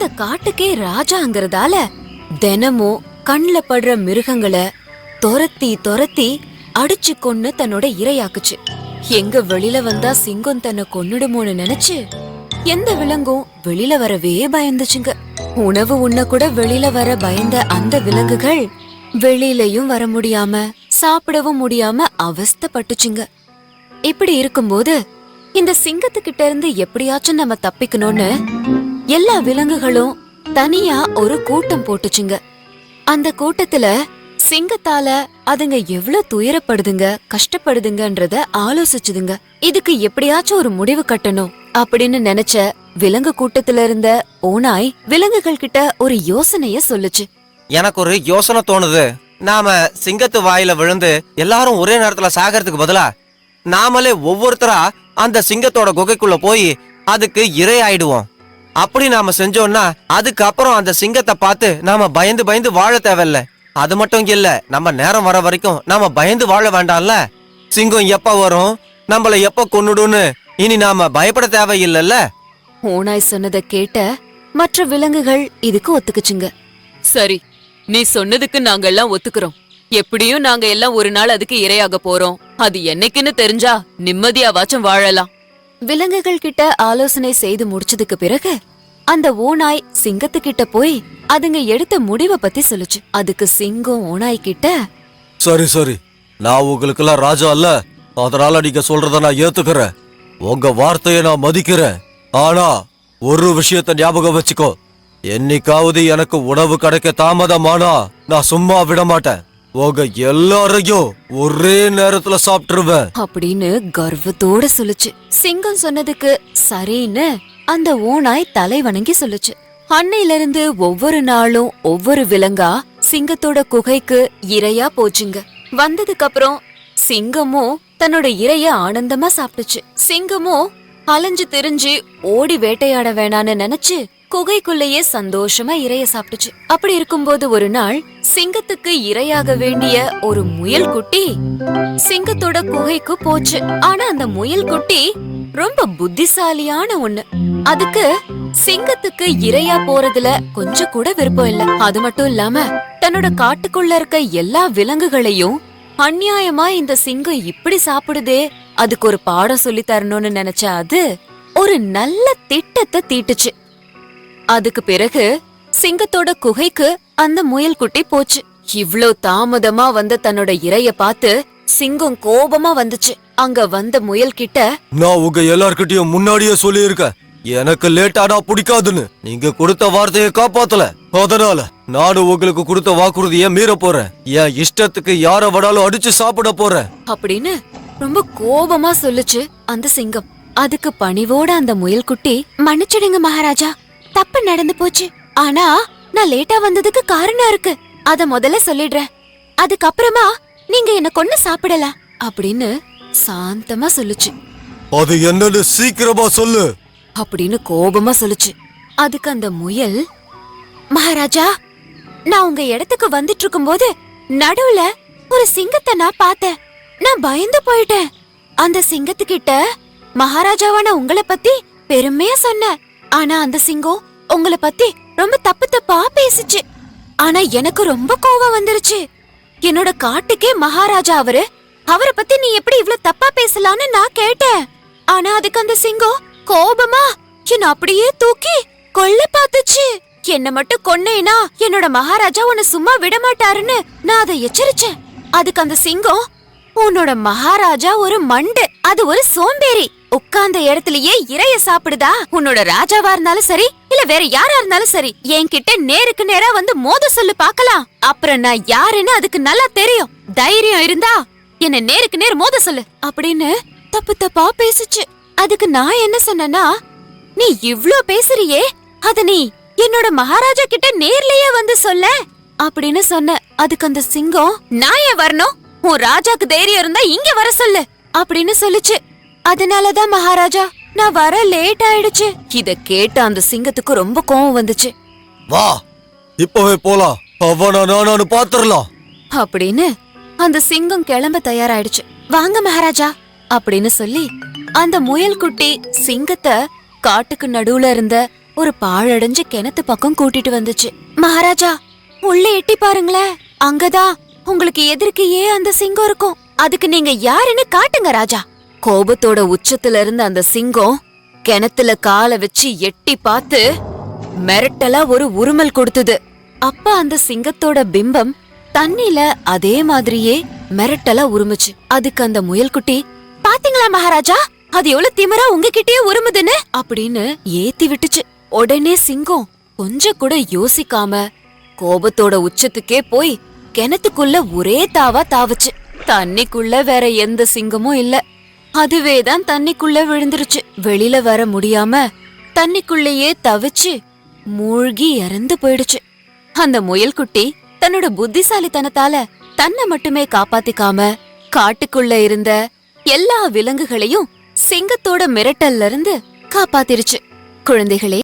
மொத்த காட்டுக்கே ராஜாங்கிறதால தினமும் கண்ல படுற மிருகங்களை தொரத்தி தொரத்தி அடிச்சு கொன்னு தன்னோட இரையாக்குச்சு. எங்க வெளியில வந்தா சிங்கம் தன்னை கொன்னுடுமோன்னு நினைச்சு எந்த விலங்கும் வெளியில வரவே பயந்துச்சுங்க. உணவு உண்ண கூட வெளியில வர பயந்த அந்த விலங்குகள் வெளியிலயும் வர முடியாம சாப்பிடவும் முடியாம அவஸ்தைப்பட்டுச்சுங்க. இப்படி இருக்கும்போது இந்த சிங்கத்துக்கிட்ட இருந்து எப்படியாச்சும் நம்ம தப்பிக்கணும்னு எல்லா விலங்குகளும் தனியா ஒரு கூட்டம் போட்டுச்சுங்க. அந்த கூட்டத்துல சிங்கத்தால அதுங்க எவ்வளவு துயரப்படுதுங்க கஷ்டப்படுதுங்கன்றத ஆலோசிச்சுதுங்க. இதுக்கு எப்படியாச்சும் ஒரு முடிவு கட்டணும் அப்படின்னு நினைச்ச விலங்கு கூட்டத்துல இருந்த ஓநாய் விலங்குகள் கிட்ட ஒரு யோசனைய சொல்லுச்சு. எனக்கு ஒரு யோசனை தோணுது. நாம சிங்கத்து வாயில விழுந்து எல்லாரும் ஒரே நேரத்துல சாகிறதுக்கு பதிலா நாமளே ஒவ்வொருத்தரா அந்த சிங்கத்தோட குகைக்குள்ள போய் அதுக்கு இரை ஆயிடுவோம். அப்படி நாம செஞ்சோம்னா அதுக்கப்புறம் அந்த சிங்கத்தை பார்த்து நாம பயந்து பயந்து வாழ தேவையில்ல. அது மட்டும் இல்ல, நம்ம நேரம் வர வரைக்கும் நாம பயந்து வாழ வேண்டாம்ல. சிங்கம் எப்ப வரும் நம்மள எப்ப கொன்னுடுன்னு இனி நாம பயப்பட தேவையில்லைல்ல. ஓநாய் சொன்னதை கேட்ட மற்ற விலங்குகள் இதுக்கு ஒத்துக்குச்சுங்க. சரி, நீ சொன்னதுக்கு நாங்க எல்லாம் ஒத்துக்கிறோம். எப்படியும் நாங்க எல்லாம் ஒரு நாள் அதுக்கு இரையாக போறோம். அது என்னைக்குன்னு தெரிஞ்சா நிம்மதியாவாச்சும் வாழலாம். விலங்குகள் கிட்ட ஆலோசனை செய்து முடிச்சதுக்கு பிறகு அந்த ஓநாய் சிங்கத்துக்கிட்ட போய் அதுங்க எடுத்த முடிவை பத்தி சொல்லுச்சு. அதுக்கு சிங்கம் ஓநாய் கிட்ட, சரி சரி, நான் உங்களுக்கு எல்லாம் ராஜா இல்ல, அதனால நீங்க சொல்றத நான் ஏத்துக்கிறேன். உங்க வார்த்தையை நான் மதிக்கிறேன். ஆனா ஒரு விஷயத்த ஞாபகம் வச்சுக்கோ, என்னைக்காவது எனக்கு உணவு கிடைக்க தாமதமானா நான் சும்மா விட மாட்டேன். உங்க எல்லாரையும் ஒரே நேரத்துல சாப்பிட்டுருவேன் அப்படின்னு கர்வத்தோட சொல்லுச்சு. சிங்கம் சொன்னதுக்கு சரின்னு அந்த ஓநாய் தலை வணங்கி சொல்லுச்சு. அன்னையில இருந்து ஒவ்வொரு நாளும் ஒவ்வொரு விலங்கா சிங்கத்தோட குகைக்கு இரையா போச்சுங்க. வந்ததுக்கு அப்புறம் சிங்கமும் தன்னோட இரைய ஆனந்தமா சாப்பிட்டுச்சு. சிங்கமும் அலைஞ்சு திரிஞ்சு ஓடி வேட்டையாட வேணான்னு நினைச்சு குகைக்குள்ளேயே சந்தோஷமா இரைய சாப்பிட்டுச்சு. அப்படி இருக்கும்போது ஒரு நாள் சிங்கத்துக்கு இரையாக வேண்டிய ஒரு முயல் குட்டி சிங்கத்தோட குகைக்கு போச்சு. ஆனா அந்த முயல் குட்டி ரொம்ப புத்திசாலியான ஒண்ணு. அதுக்கு சிங்கத்துக்கு இரையா போறதுல கொஞ்சம் கூட விருப்பம் இல்ல. அது மட்டும் இல்லாம தன்னோட காட்டுக்குள்ள இருக்க எல்லா விலங்குகளையும் அநியாயமா இந்த சிங்கம் இப்படி சாப்பிடுதே, அதுக்கு ஒரு பாடம் சொல்லி தரணும்னு நினைச்ச அது ஒரு நல்ல திட்டத்தை தீட்டுச்சு. அதுக்கு பிறகு சிங்கத்தோட குகைக்கு அந்த முயல் குட்டி போச்சு. இவ்ளோ தாமதமா வந்த தன்னோட இரைய பார்த்து சிங்கம் கோபமா வந்துச்சு. அங்க வந்த முயல் கிட்ட, நான் உங்க எல்லார்கிட்டயும் முன்னாடியே சொல்லி இருக்கேன், எனக்கு லேட்டானா பிடிக்காதுன்னு. நீங்க கொடுத்த வார்த்தையை காப்பாத்தல, அதனால நானும் உங்களுக்கு கொடுத்த வாக்குறுதியை மீற போறேன். என் இஷ்டத்துக்கு யார வேணாலும் அடிச்சு சாப்பிட போறேன் அப்படின்னு ரொம்ப கோபமா சொல்லுச்சு அந்த சிங்கம். அதுக்கு பணிவோட அந்த முயல் குட்டி, மன்னிச்சிடுங்க மகாராஜா, தப்பு நடந்து போச்சு. ஆனா நான் லேட்டா வந்ததுக்கு காரணம் இருக்கு, அத முதல்ல சொல்லிடுறேன். அதுக்கப்புறமா நீங்க என்ன கொன்னு சாப்பிடலாம் அப்படின்னு சாந்தமா சொல்லுச்சு. அது என்னன்னு சீக்கிரமா சொல்லு அப்படின்னு கோபமா சொல்லுச்சு. அதுக்கு அந்த முயல், மகாராஜா, நான் உங்க இடத்துக்கு வந்துட்டு இருக்கும்போது நடுவுல ஒரு சிங்கத்தை நான் பார்த்தேன். நான் பயந்து போயிட்டேன். அந்த சிங்கத்துக்கிட்ட மகாராஜாவான உங்களை பத்தி பெருமையா சொன்ன. ஆனா அந்த சிங்கம் உங்களை பத்தி ரொம்ப தப்பு தப்பா பேசிச்சு. ஆனா எனக்கு ரொம்ப கோவம் வந்துருச்சு. என்னோட காட்டுக்கே மகாராஜா அவரை பத்தி நீ எப்படி இவ்ளோ தப்பா பேசலான்னு நான் கேட்டேன். ஆனா அதுக்கு அந்த சிங்கம் கோபமா என்ன அப்படியே தூக்கி கொல்ல பாத்துச்சு. என்ன மட்டும் கொன்னேனா என்னோட மகாராஜா உன்னை சும்மா விட மாட்டாருன்னு நான் அதை எச்சரிச்சேன். அதுக்கு அந்த சிங்கம், உன்னோட மகாராஜா ஒரு மண்டு, அது ஒரு சோம்பேறி, உட்கார்ந்த இடத்துலயே இரைய சாப்பிடுதா. உன்னோட ராஜாவா இருந்தாலும் சரி இல்ல வேற யாரா இருந்தாலும் சரி, என்கிட்ட நேருக்கு நேரா வந்து மோத சொல்லு பாக்கலாம். அப்புறம் நான் யாருன்னு அதுக்கு நல்லா தெரியும். தைரியம் இருந்தா என்ன நேருக்கு நேர் மோத சொல்லு அப்படின்னு தப்பு தப்பா பேசுச்சு. அதுக்கு நான் என்ன சொன்னேன்னா, நீ இவ்ளோ பேசுறியே, அத நீ என்னோட மகாராஜா கிட்ட நேர்லயே வந்து சொல்ல அப்படின்னு சொன்ன. அதுக்கு அந்த சிங்கம், நான் ஏன் வரணும், உன் ராஜாக்கு தைரியம் இருந்தா இங்க வர சொல்லு அப்படின்னு சொல்லுச்சு. அதனாலதான் மகாராஜா நான் வர லேட் ஆயிடுச்சு. இத கேட்ட அந்த சிங்கத்துக்கு ரொம்ப கோவம் வந்துச்சு. வா, இப்பவே போலாம், அவன நானு பாத்துறலாம் அப்படின்னு அந்த சிங்கம் கிளம்ப தயாராயிடுச்சு. வாங்க மகாராஜா அப்படின்னு சொல்லி அந்த முயல் குட்டி சிங்கத்தை காட்டுக்கு நடுவுல இருந்த ஒரு பாழடைஞ்ச கிணத்து பக்கம் கூட்டிட்டு வந்துச்சு. மகாராஜா, உள்ள எட்டி பாருங்களேன், அங்கதான் உங்களுக்கு எதிர்க்கையே அந்த சிங்கம் இருக்கும். அதுக்கு நீங்க யாருன்னு காட்டுங்க ராஜா. கோபத்தோட உச்சத்துல இருந்த அந்த சிங்கம் கிணத்துல காலை வச்சு எட்டி பார்த்து மிரட்டலா ஒரு உருமல் கொடுத்தது. அப்ப அந்த சிங்கத்தோட பிம்பம் தண்ணில அதே மாதிரியே மிரட்டலா உருமுச்சு. அதுக்கு அந்த முயல்குட்டி, பாத்தீங்களா மகாராஜா, அது எவ்வளவு திமிரா உங்ககிட்டயே உருமுதுன்னு அப்படின்னு ஏத்தி விட்டுச்சு. உடனே சிங்கம் கொஞ்சம் கூட யோசிக்காம கோபத்தோட உச்சத்துக்கே போய் கிணத்துக்குள்ள ஒரே தாவா தாவுச்சு. தண்ணிக்குள்ள வேற எந்த சிங்கமும் இல்ல. அதுவேதான் தண்ணிக்குள்ள விழுந்துருச்சு. வெளியில வர முடியாம தண்ணிக்குள்ளேயே தவிச்சு மூழ்கி இறந்து போயிடுச்சு. அந்த முயல்குட்டி தன்னோட புத்திசாலித்தனத்தால தன்னை மட்டுமே காப்பாத்திக்காம காட்டுக்குள்ள இருந்த எல்லா விலங்குகளையும் சிங்கத்தோட மிரட்டல்ல இருந்து காப்பாத்திருச்சு. குழந்தைகளே,